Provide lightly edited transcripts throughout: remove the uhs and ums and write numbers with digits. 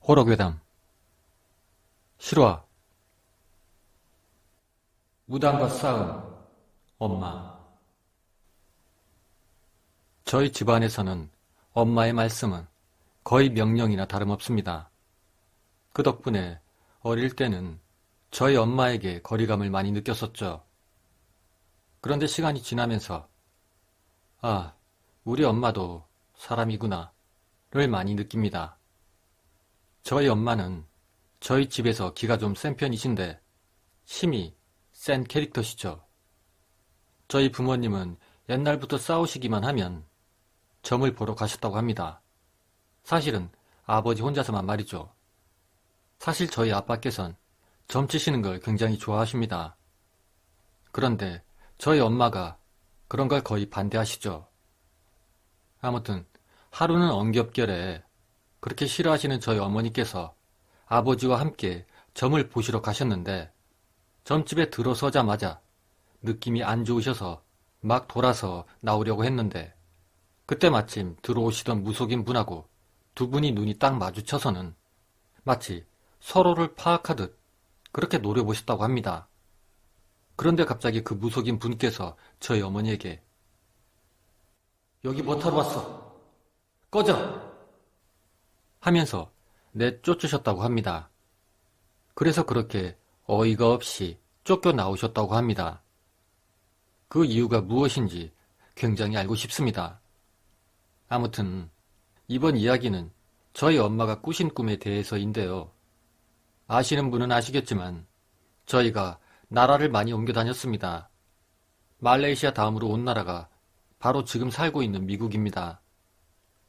호러괴담 실화. 무당과 싸움. 엄마. 저희 집안에서는 엄마의 말씀은 거의 명령이나 다름없습니다. 그 덕분에 어릴 때는 저희 엄마에게 거리감을 많이 느꼈었죠. 그런데 시간이 지나면서 아, 우리 엄마도 사람이구나 를 많이 느낍니다. 저희 엄마는 저희 집에서 기가 좀 센 편이신데 힘이 센 캐릭터시죠. 저희 부모님은 옛날부터 싸우시기만 하면 점을 보러 가셨다고 합니다. 사실은 아버지 혼자서만 말이죠. 사실 저희 아빠께선 점 치시는 걸 굉장히 좋아하십니다. 그런데 저희 엄마가 그런 걸 거의 반대하시죠. 아무튼 하루는 엉겹결에 그렇게 싫어하시는 저희 어머니께서 아버지와 함께 점을 보시러 가셨는데 점집에 들어서자마자 느낌이 안 좋으셔서 막 돌아서 나오려고 했는데 그때 마침 들어오시던 무속인 분하고 두 분이 눈이 딱 마주쳐서는 마치 서로를 파악하듯 그렇게 노려보셨다고 합니다. 그런데 갑자기 그 무속인 분께서 저희 어머니에게 여기 뭐 타러 왔어? 꺼져! 하면서 내쫓으셨다고 합니다. 그래서 그렇게 어이가 없이 쫓겨나오셨다고 합니다. 그 이유가 무엇인지 굉장히 알고 싶습니다. 아무튼 이번 이야기는 저희 엄마가 꾸신 꿈에 대해서인데요. 아시는 분은 아시겠지만 저희가 나라를 많이 옮겨 다녔습니다. 말레이시아 다음으로 온 나라가 바로 지금 살고 있는 미국입니다.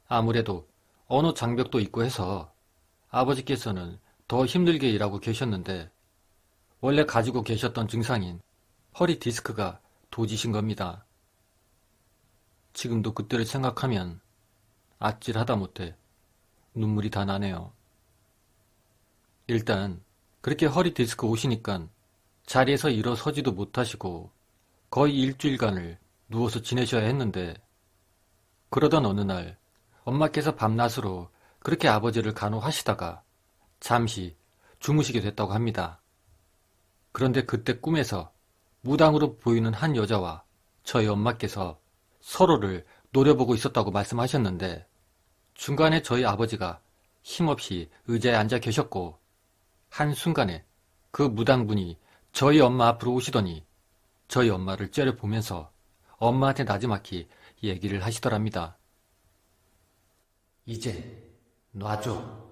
아무래도 어느 장벽도 있고 해서 아버지께서는 더 힘들게 일하고 계셨는데 원래 가지고 계셨던 증상인 허리 디스크가 도지신 겁니다. 지금도 그때를 생각하면 아찔하다 못해 눈물이 다 나네요. 일단 그렇게 허리 디스크 오시니까 자리에서 일어서지도 못하시고 거의 일주일간을 누워서 지내셔야 했는데 그러던 어느 날 엄마께서 밤낮으로 그렇게 아버지를 간호하시다가 잠시 주무시게 됐다고 합니다. 그런데 그때 꿈에서 무당으로 보이는 한 여자와 저희 엄마께서 서로를 노려보고 있었다고 말씀하셨는데 중간에 저희 아버지가 힘없이 의자에 앉아 계셨고 한순간에 그 무당분이 저희 엄마 앞으로 오시더니 저희 엄마를 째려보면서 엄마한테 나지막히 얘기를 하시더랍니다. 이제 놔줘.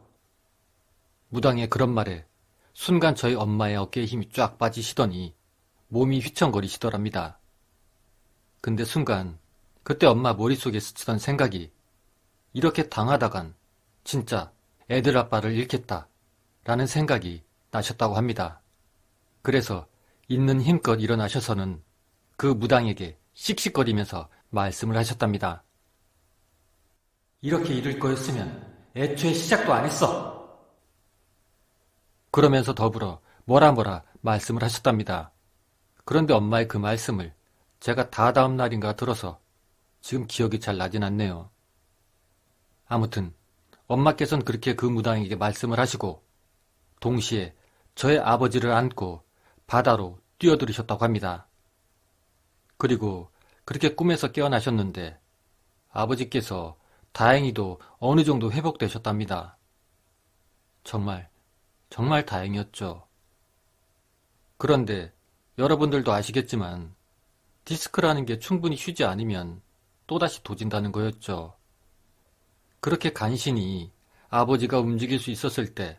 무당의 그런 말에 순간 저희 엄마의 어깨에 힘이 쫙 빠지시더니 몸이 휘청거리시더랍니다. 근데 순간 그때 엄마 머릿속에 스치던 생각이 이렇게 당하다간 진짜 애들 아빠를 잃겠다 라는 생각이 나셨다고 합니다. 그래서 있는 힘껏 일어나셔서는 그 무당에게 씩씩거리면서 말씀을 하셨답니다. 이렇게 잃을 거였으면 애초에 시작도 안 했어. 그러면서 더불어 뭐라 말씀을 하셨답니다. 그런데 엄마의 그 말씀을 제가 다다음 날인가 들어서 지금 기억이 잘 나진 않네요. 아무튼 엄마께서는 그렇게 그 무당에게 말씀을 하시고 동시에 저의 아버지를 안고 바다로 뛰어들으셨다고 합니다. 그리고 그렇게 꿈에서 깨어나셨는데 아버지께서 다행히도 어느 정도 회복되셨답니다. 정말 다행이었죠. 그런데 여러분들도 아시겠지만 디스크라는 게 충분히 쉬지 않으면 또다시 도진다는 거였죠. 그렇게 간신히 아버지가 움직일 수 있었을 때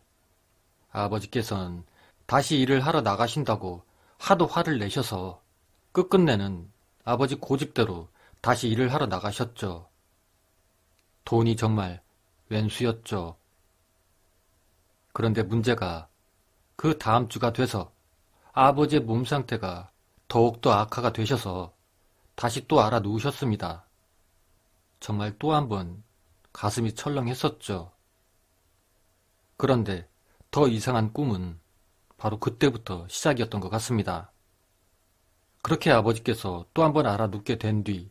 아버지께서는 다시 일을 하러 나가신다고 하도 화를 내셔서 끝끝내는 아버지 고집대로 다시 일을 하러 나가셨죠. 돈이 정말 웬수였죠. 그런데 문제가 그 다음 주가 돼서 아버지의 몸 상태가 더욱더 악화가 되셔서 다시 또 알아 누우셨습니다. 정말 또 한 번 가슴이 철렁했었죠. 그런데 더 이상한 꿈은 바로 그때부터 시작이었던 것 같습니다. 그렇게 아버지께서 또 한 번 알아 눕게 된 뒤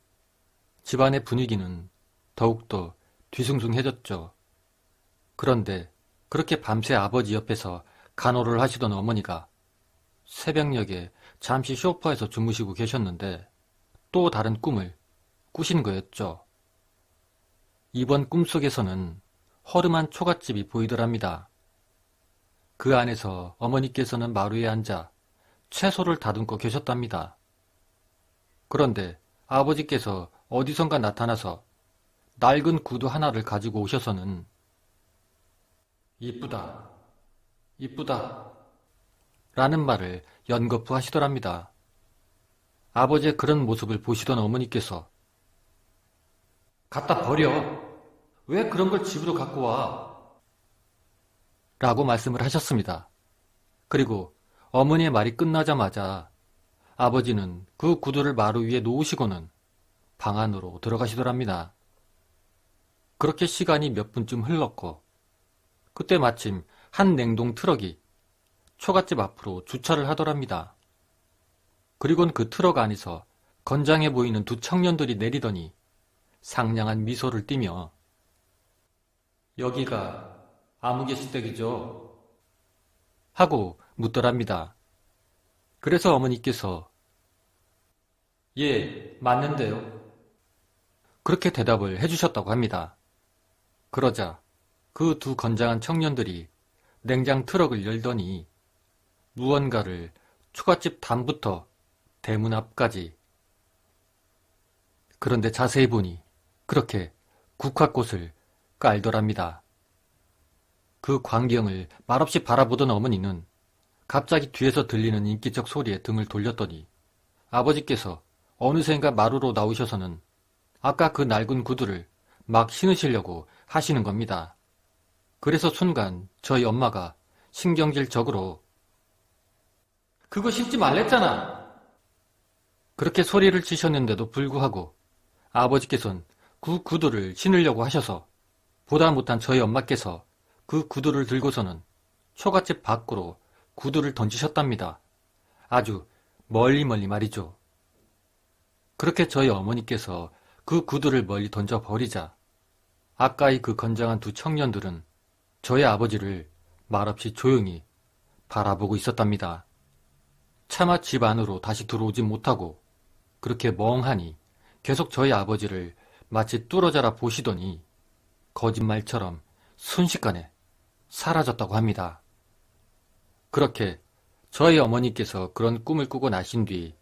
집안의 분위기는 더욱더 뒤숭숭해졌죠. 그런데 그렇게 밤새 아버지 옆에서 간호를 하시던 어머니가 새벽녘에 잠시 소파에서 주무시고 계셨는데 또 다른 꿈을 꾸신 거였죠. 이번 꿈속에서는 허름한 초가집이 보이더랍니다. 그 안에서 어머니께서는 마루에 앉아 채소를 다듬고 계셨답니다. 그런데 아버지께서 어디선가 나타나서 낡은 구두 하나를 가지고 오셔서는 이쁘다, 이쁘다 라는 말을 연거푸 하시더랍니다. 아버지의 그런 모습을 보시던 어머니께서 갖다 버려. 왜 그런 걸 집으로 갖고 와? 라고 말씀을 하셨습니다. 그리고 어머니의 말이 끝나자마자 아버지는 그 구두를 마루 위에 놓으시고는 방 안으로 들어가시더랍니다. 그렇게 시간이 몇 분쯤 흘렀고 그때 마침 한 냉동 트럭이 초가집 앞으로 주차를 하더랍니다. 그리곤 그 트럭 안에서 건장해 보이는 두 청년들이 내리더니 상냥한 미소를 띠며 여기가 아무개 시댁이죠? 하고 묻더랍니다. 그래서 어머니께서 예, 맞는데요. 그렇게 대답을 해주셨다고 합니다. 그러자 그 두 건장한 청년들이 냉장 트럭을 열더니 무언가를 초가집 담부터 대문 앞까지. 그런데 자세히 보니 그렇게 국화꽃을 깔더랍니다. 그 광경을 말없이 바라보던 어머니는 갑자기 뒤에서 들리는 인기척 소리에 등을 돌렸더니 아버지께서 어느샌가 마루로 나오셔서는 아까 그 낡은 구두를 막 신으시려고 하시는 겁니다. 그래서 순간 저희 엄마가 신경질적으로 그거 신지 말랬잖아. 그렇게 소리를 치셨는데도 불구하고 아버지께서는 그 구두를 신으려고 하셔서 보다 못한 저희 엄마께서 그 구두를 들고서는 초가집 밖으로 구두를 던지셨답니다. 아주 멀리 말이죠. 그렇게 저희 어머니께서 그 구두를 멀리 던져버리자 아까의 그 건장한 두 청년들은 저희 아버지를 말없이 조용히 바라보고 있었답니다. 차마 집 안으로 다시 들어오지 못하고 그렇게 멍하니 계속 저희 아버지를 마치 뚫어져라 보시더니 거짓말처럼 순식간에 사라졌다고 합니다. 그렇게 저희 어머니께서 그런 꿈을 꾸고 나신 뒤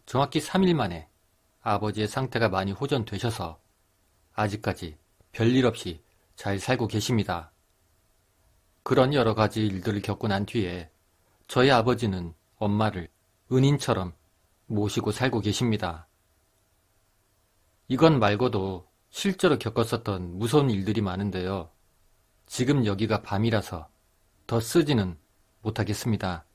정확히 3일 만에 아버지의 상태가 많이 호전되셔서 아직까지 별일 없이 잘 살고 계십니다. 그런 여러 가지 일들을 겪고 난 뒤에 저희 아버지는 엄마를 은인처럼 모시고 살고 계십니다. 이건 말고도 실제로 겪었었던 무서운 일들이 많은데요. 지금 여기가 밤이라서 더 쓰지는 못하겠습니다.